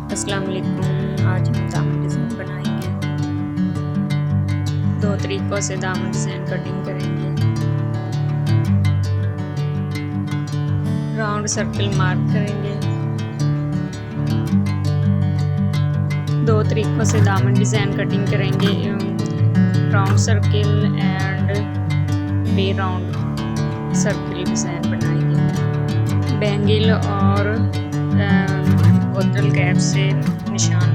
अस्सलाम वालेकुम। आज हम दामन डिज़ाइन बनाएंगे। दो तरीक़ों से दामन डिज़ाइन कटिंग करेंगे। राउंड सर्कल मार्क करेंगे। दो तरीक़ों से दामन डिज़ाइन कटिंग करेंगे, राउंड सर्कल एंड बे राउंड सर्कल डिज़ाइन बनाएंगे। बैंगल और बोतल कैप से निशान